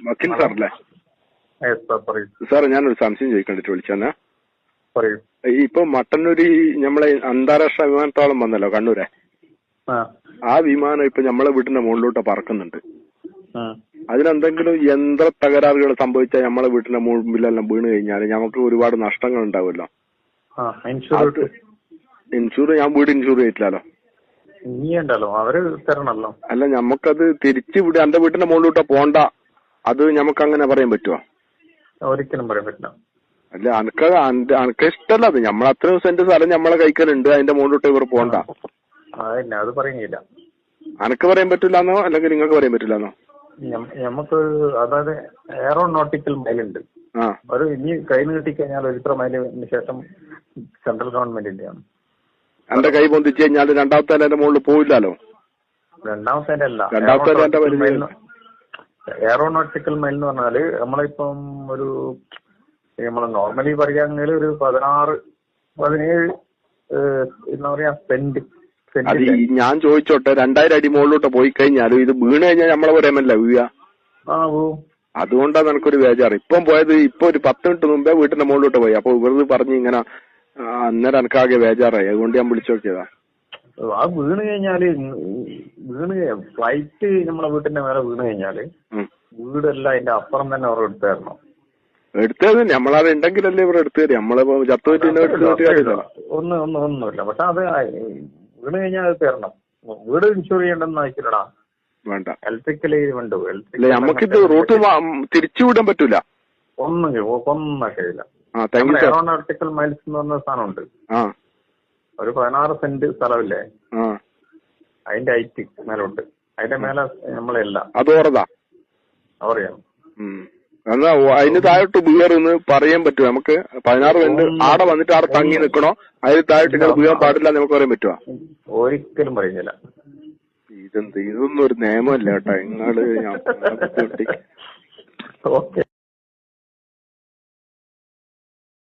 വക്കീൽ സാറല്ലേ? പറയൂ സാറേ, ഞാനൊരു സംശയം ചോദിക്കണ്ടിട്ട് വിളിച്ചെന്നാ. പറയൂ. ഇപ്പൊ മട്ടന്നൂര് നമ്മളെ അന്താരാഷ്ട്ര വിമാനത്താവളം വന്നല്ലോ, കണ്ണൂരെ. ആ വിമാനം ഇപ്പൊ നമ്മളെ വീട്ടിന്റെ മുകളിലോട്ട് പറക്കുന്നുണ്ട്. അതിനെന്തെങ്കിലും യന്ത്ര തകരാറുകൾ സംഭവിച്ചാൽ നമ്മളെ വീട്ടിന്റെ മുമ്പിലെല്ലാം വീണ് കഴിഞ്ഞാൽ നമുക്ക് ഒരുപാട് നഷ്ടങ്ങൾ ഉണ്ടാവുമല്ലോ. ഇൻഷൂർ ഞാൻ വീട് ഇൻഷൂർ ചെയ്തിട്ടില്ലല്ലോ. അവര് തരണല്ലോ. അല്ല, ഞമ്മക്കത് തിരിച്ചു വിട് എന്റെ വീട്ടിന്റെ മുകളിലോട്ട് പോണ്ട, അത് ഞമ്മക്ക് അങ്ങനെ പറയാൻ പറ്റുമോ? ഒരിക്കലും പറയാൻ പറ്റില്ല. അല്ല, അനക്ക് ഇഷ്ടല്ല അത്. നമ്മളത്രയും സെന്റ് സ്ഥലം നമ്മളെ കൈക്കലുണ്ട്, അതിന്റെ മുകളിലോട്ട് ഇവർ പോണ്ട. അത് പറയുന്നില്ല. അനക്ക് പറയാൻ പറ്റില്ലാന്നോ അല്ലെങ്കിൽ നിങ്ങൾക്ക് പറയാൻ പറ്റില്ലാന്നോ? നമുക്ക് അതായത് എയറോനോട്ടിക്കൽ മൈലുണ്ട്. ഒരു ഇനി കൈ നീട്ടിക്കഴിഞ്ഞാൽ ഒരു ഇത്ര മൈലിന് ശേഷം സെൻട്രൽ ഗവൺമെന്റിന്റെയാണ്. എന്റെ കൈ പൊന്തിച്ചു കഴിഞ്ഞാൽ രണ്ടാമത്തെ എന്റെ മുകളിൽ പോയില്ലല്ലോ. രണ്ടാമത്തെ അല്ല, എയറോനോട്ടിക്കൽ മൈൽ എന്ന് പറഞ്ഞാല് നമ്മളിപ്പം ഒരു നമ്മള് നോർമലി പറയുകയാണെങ്കിൽ ഒരു 16-17 എന്താ പറയാ സെന്റ്. അത് ഞാൻ ചോദിച്ചോട്ടെ, 2000 അടി മുകളിലോട്ട് പോയി കഴിഞ്ഞാലും ഇത് വീണ് കഴിഞ്ഞാൽ നമ്മളെ പറയാമല്ല വീഴ. അതുകൊണ്ടാണ് എനിക്കൊരു ബേജാറ്. ഇപ്പം പോയത് ഇപ്പൊ ഒരു 10 മിനിറ്റ് മുമ്പേ വീട്ടിന്റെ മുകളിലോട്ട് പോയി. അപ്പൊ വെറുതെ പറഞ്ഞ് ഇങ്ങനെ അന്നേരം എനിക്കാകെ ബേജാറായി. അതുകൊണ്ട് ഞാൻ വിളിച്ചു നോക്കിയതാ. ആ വീണ് കഴിഞ്ഞാല് ഫ്ലൈറ്റ് നമ്മളെ വീട്ടിന്റെ മേലെ വീണ് കഴിഞ്ഞാല് വീടല്ല അതിന്റെ അപ്പുറം തന്നെ അവർ എടുത്തു തരണം. എടുത്തത് നമ്മളത് ഉണ്ടെങ്കിലല്ലേ ഇവർ എടുത്തു തരും. നമ്മളിപ്പോ ഒന്നുമില്ല. പക്ഷെ അത് വീണ് കഴിഞ്ഞാൽ അത് തരണം. വീട് ഇൻഷൂർ ചെയ്യണ്ടെന്ന് ആയിക്കില്ലടാ. വേണ്ട. ഇലക്ട്രിക്കലി വേണ്ടു. നമുക്കിത് റൂട്ട് തിരിച്ചുവിടാൻ പറ്റൂല. ഒന്നും കഴിയില്ല. എയറോനോട്ടിക്കൽ മൈൽസ് എന്ന് പറഞ്ഞ സാധനമുണ്ട്. ഒരു 16 സെന്റ് സ്ഥലമില്ലേ, അതിന്റെ ഹൈറ്റ് മേലോട്ട്, അതിന്റെ മേലെ നമ്മളല്ല അത് ഓറതാ അറിയാം. എന്നാ അതിന് താഴോട്ട് വീറെന്ന് പറയാൻ പറ്റുമോ നമുക്ക്? 16 സെന്റ് ആടെ വന്നിട്ട് ആടെ തങ്ങി നിൽക്കണോ, അതിന് താഴോട്ട് ഇങ്ങനെ വീഴാൻ പാടില്ല നമുക്ക് പറയാൻ പറ്റുമോ? ഒരിക്കലും പറയുന്നില്ല. ഇതൊന്നും ഒരു നിയമമല്ല കേട്ടോ. നിങ്ങള് ഓക്കെ.